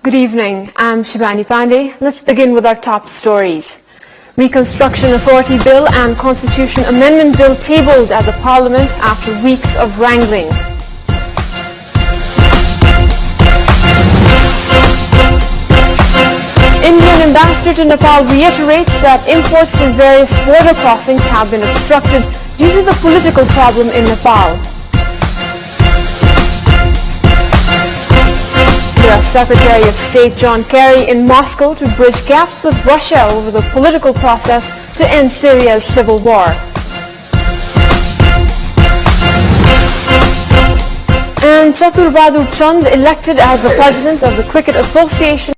Good evening, I'm Shibani Pandey. Let's begin with our top stories. Reconstruction Authority Bill and Constitution Amendment Bill tabled at the Parliament after weeks of wrangling. Indian ambassador to Nepal reiterates that imports from various border crossings have been obstructed due to the political problem in Nepal. U.S. Secretary of State John Kerry in Moscow to bridge gaps with Russia over the political process to end Syria's civil war. And Chatur Bahadur Chand elected as the president of the Cricket Association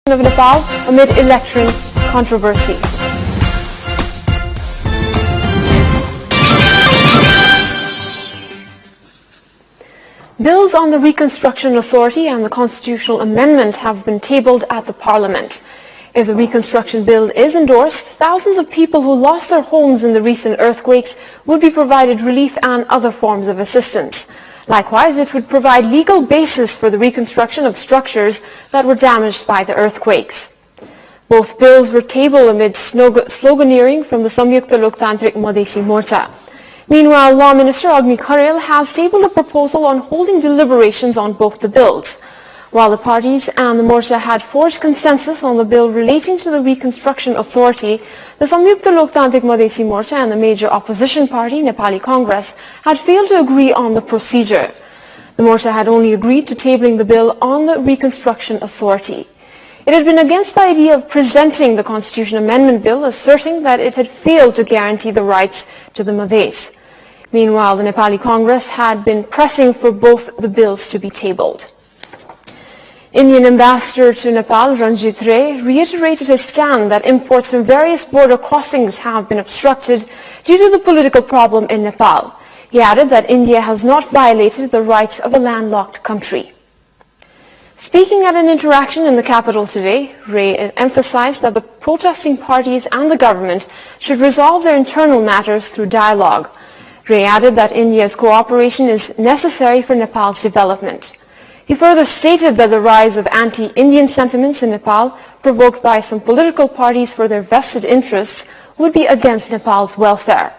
of Nepal amid electoral controversy. Bills on the Reconstruction Authority and the Constitutional Amendment have been tabled at the Parliament. If the Reconstruction Bill is endorsed, thousands of people who lost their homes in the recent earthquakes would be provided relief and other forms of assistance. Likewise, it would provide legal basis for the reconstruction of structures that were damaged by the earthquakes. Both bills were tabled amid sloganeering from the Samyukta Loktantrik Madhesi Morcha. Meanwhile, Law Minister Agni Kharel has tabled a proposal on holding deliberations on both the bills. While the parties and the Morcha had forged consensus on the bill relating to the Reconstruction Authority, the Samyukta Loktantrik Madhesi Morcha and the major opposition party, Nepali Congress, had failed to agree on the procedure. The Morcha had only agreed to tabling the bill on the Reconstruction Authority. It had been against the idea of presenting the Constitution Amendment Bill, asserting that it had failed to guarantee the rights to the Madhes. Meanwhile, the Nepali Congress had been pressing for both the bills to be tabled. Indian ambassador to Nepal, Ranjit Ray, reiterated his stand that imports from various border crossings have been obstructed due to the political problem in Nepal. He added that India has not violated the rights of a landlocked country. Speaking at an interaction in the capital today, Ray emphasized that the protesting parties and the government should resolve their internal matters through dialogue. Ray added that India's cooperation is necessary for Nepal's development. He further stated that the rise of anti-Indian sentiments in Nepal, provoked by some political parties for their vested interests, would be against Nepal's welfare.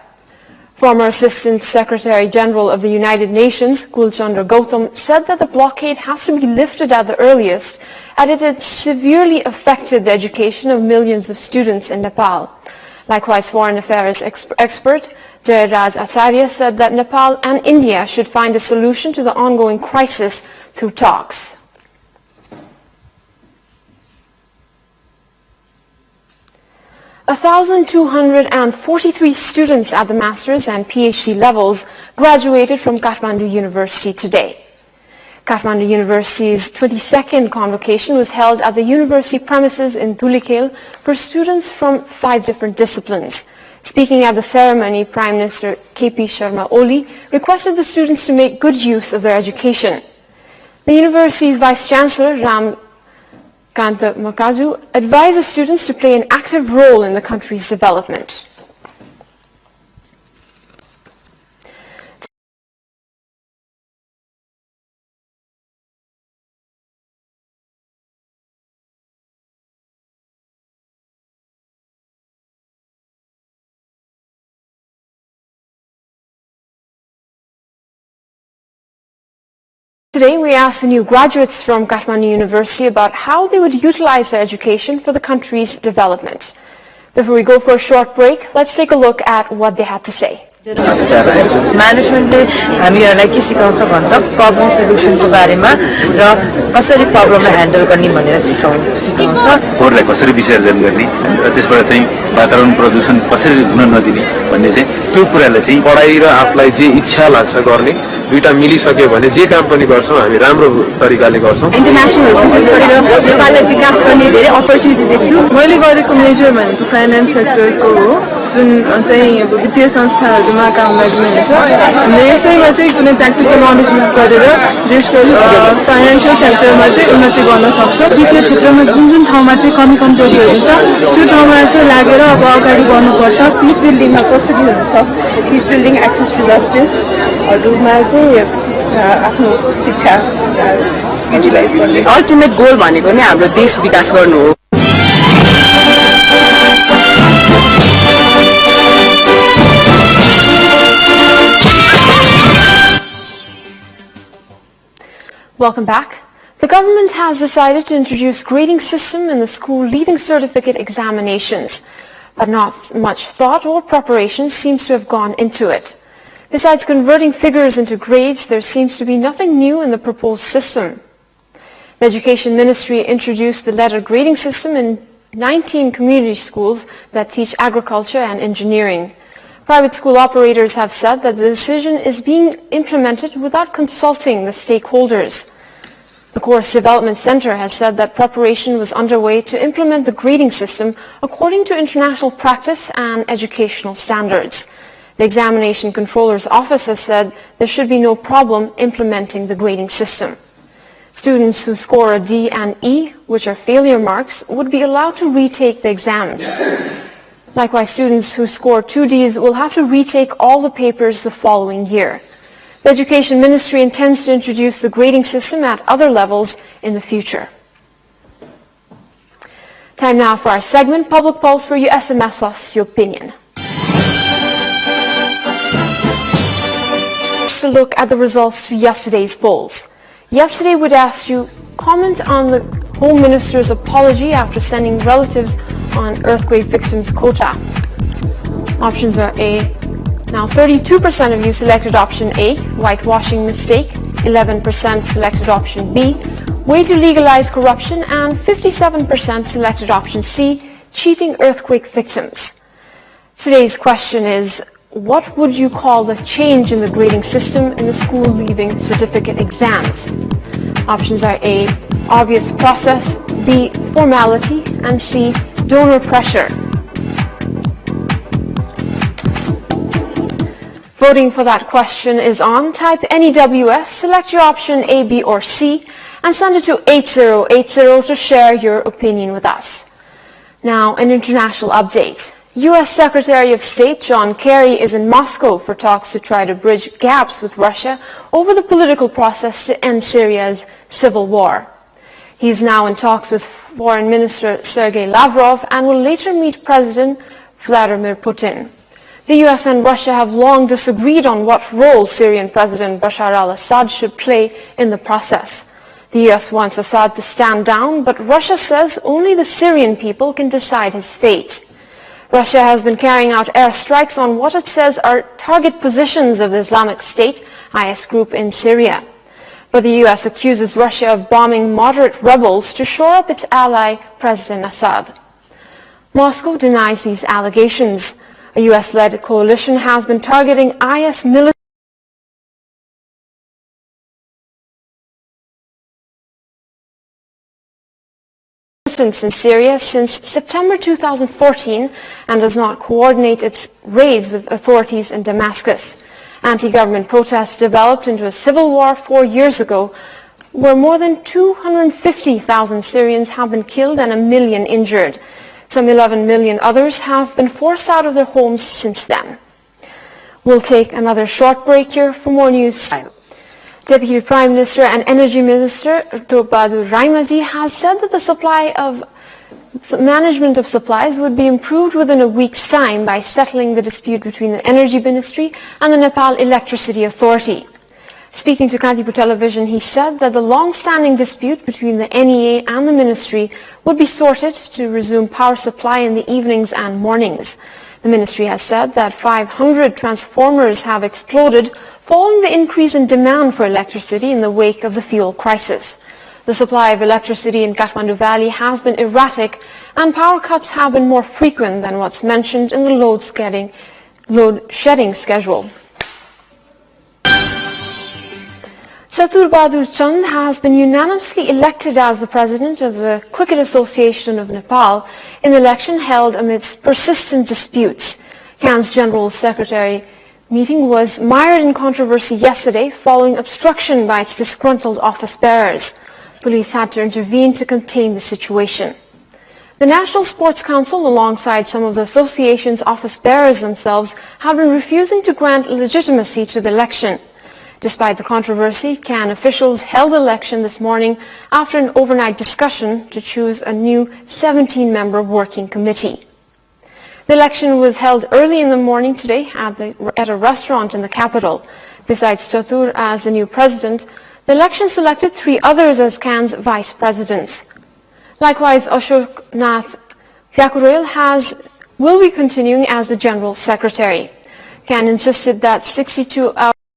Former Assistant Secretary General of the United Nations, Gulchandra Gautam, said that the blockade has to be lifted at the earliest, as it had severely affected the education of millions of students in Nepal. Likewise, Foreign Affairs expert Jayraj Acharya said that Nepal and India should find a solution to the ongoing crisis through talks. A 1,243 students at the master's and PhD levels graduated from Kathmandu University today. Kathmandu University's 22nd convocation was held at the university premises in Dhulikhel for students from 5 different disciplines. Speaking at the ceremony, Prime Minister KP Sharma Oli requested the students to make good use of their education. The university's Vice Chancellor, Ram Kanta Makaju, advised the students to play an active role in the country's development. Today, we asked the new graduates from Kathmandu University about how they would utilize their education for the country's development. Before we go for a short break, let's take a look at what they had to say. म्यानेजमेन्टले हामीहरुलाई के सिकाउँछ भन्दा problem सल्युसनको बारेमा र कसरी प्रब्लमलाई handle गर्ने भनेर सिकाउँछ फोरलाई कसरी विसर्जन गर्ने र त्यसबाट चाहिँ वातावरण प्रदूषण कसरी हुन नदिने भन्ने चाहिँ त्यो कुराले चाहिँ पढाइ र आफुलाई जे इच्छा लाग्छ गर्ने दुईटा मिलिसक्यो भने जे काम पनि गर्छौं हामी राम्रो तरिकाले गर्छौं इन्टरनेशनल रिलेसन्स गरेर नेपाललाई विकास गर्ने धेरै अपर्चुनिटी देख्छु मैले गरेको मेजर भनेको फाइनान्स सेक्टरको हो जुन चाहिँ अब वित्तीय संस्थाहरूमा काम लाग्नुहुन्छ हामीले यसैमा चाहिँ कुनै प्र्याक्टिकल नलेज युज गरेर देशको फाइनेन्सियल सेक्टरमा चाहिँ उन्नति गर्न सक्छ। वित्तीय क्षेत्रमा जुन जुन ठाउँमा चाहिँ कमी कमजोरीहरू छ त्यो ठाउँमा चाहिँ लागेर अब अगाडि बढ्नुपर्छ। पिस बिल्डिङमा कसरी हुन्छ, पिस बिल्डिङ एक्सेस टु जस्टिसहरूमा चाहिँ आफ्नो शिक्षा युटिलाइज गर्ने अल्टिमेट गोल भनेको नै हाम्रो देश विकास गर्नु हो। Welcome back. The government has decided to introduce grading system in the school leaving certificate examinations, but not much thought or preparation seems to have gone into it. Besides converting figures into grades, there seems to be nothing new in the proposed system. The Education Ministry introduced the letter grading system in 19 community schools that teach agriculture and engineering. Private school operators have said that the decision is being implemented without consulting the stakeholders. The Course Development Center has said that preparation was underway to implement the grading system according to international practice and educational standards. The Examination Controller's Office has said there should be no problem implementing the grading system. Students who score a D and E, which are failure marks, would be allowed to retake the exams. Likewise, students who score 2 Ds will have to retake all the papers the following year. The Education Ministry intends to introduce the grading system at other levels in the future. Time now for our segment, Public Pulse, where you SMS us your opinion. Just a look at the results to yesterday's polls. Yesterday, we'd asked you comment on the Home Minister's apology after sending relatives on earthquake victims' quota. Options are A. Now 32% of you selected option A, whitewashing mistake, 11% selected option B, way to legalize corruption, and 57% selected option C, cheating earthquake victims. Today's question is, what would you call the change in the grading system in the school leaving certificate exams? Options are A, obvious process, B, formality, and C, donor pressure. Voting for that question is on. Type NEWS, select your option A, B, or C, and send it to 8080 to share your opinion with us. Now, an international update. U.S. Secretary of State John Kerry is in Moscow for talks to try to bridge gaps with Russia over the political process to end Syria's civil war. He is now in talks with Foreign Minister Sergei Lavrov and will later meet President Vladimir Putin. The U.S. and Russia have long disagreed on what role Syrian President Bashar al-Assad should play in the process. The U.S. wants Assad to stand down, but Russia says only the Syrian people can decide his fate. Russia has been carrying out airstrikes on what it says are target positions of the Islamic State, IS group in Syria. But the U.S. accuses Russia of bombing moderate rebels to shore up its ally, President Assad. Moscow denies these allegations. A U.S.-led coalition has been targeting IS militants in Syria since September 2014 and does not coordinate its raids with authorities in Damascus. Anti-government protests developed into a civil war 4 years ago, where more than 250,000 Syrians have been killed and 1 million injured. Some 11 million others have been forced out of their homes since then. We'll take another short break here for more news. Deputy Prime Minister and Energy Minister Bahadur Raimaji has said that the management of supplies would be improved within a week's time by settling the dispute between the Energy Ministry and the Nepal Electricity Authority. Speaking to Kantipur Television, he said that the long-standing dispute between the NEA and the ministry would be sorted to resume power supply in the evenings and mornings. The ministry has said that 500 transformers have exploded following the increase in demand for electricity in the wake of the fuel crisis. The supply of electricity in Kathmandu Valley has been erratic and power cuts have been more frequent than what's mentioned in the load shedding schedule. Chatur Bahadur Chand has been unanimously elected as the president of the Cricket Association of Nepal in the election held amidst persistent disputes. CAN's General Secretary meeting was mired in controversy yesterday following obstruction by its disgruntled office bearers. Police had to intervene to contain the situation. The National Sports Council, alongside some of the association's office bearers themselves, have been refusing to grant legitimacy to the election. Despite the controversy, CAN officials held the election this morning after an overnight discussion to choose a new 17-member working committee. The election was held early in the morning today at a restaurant in the capital. Besides Chatur as the new president, the election selected 3 others as CAN's vice presidents. Likewise, Ashok Nath Vyakurel will be continuing as the general secretary. CAN insisted that 62 hours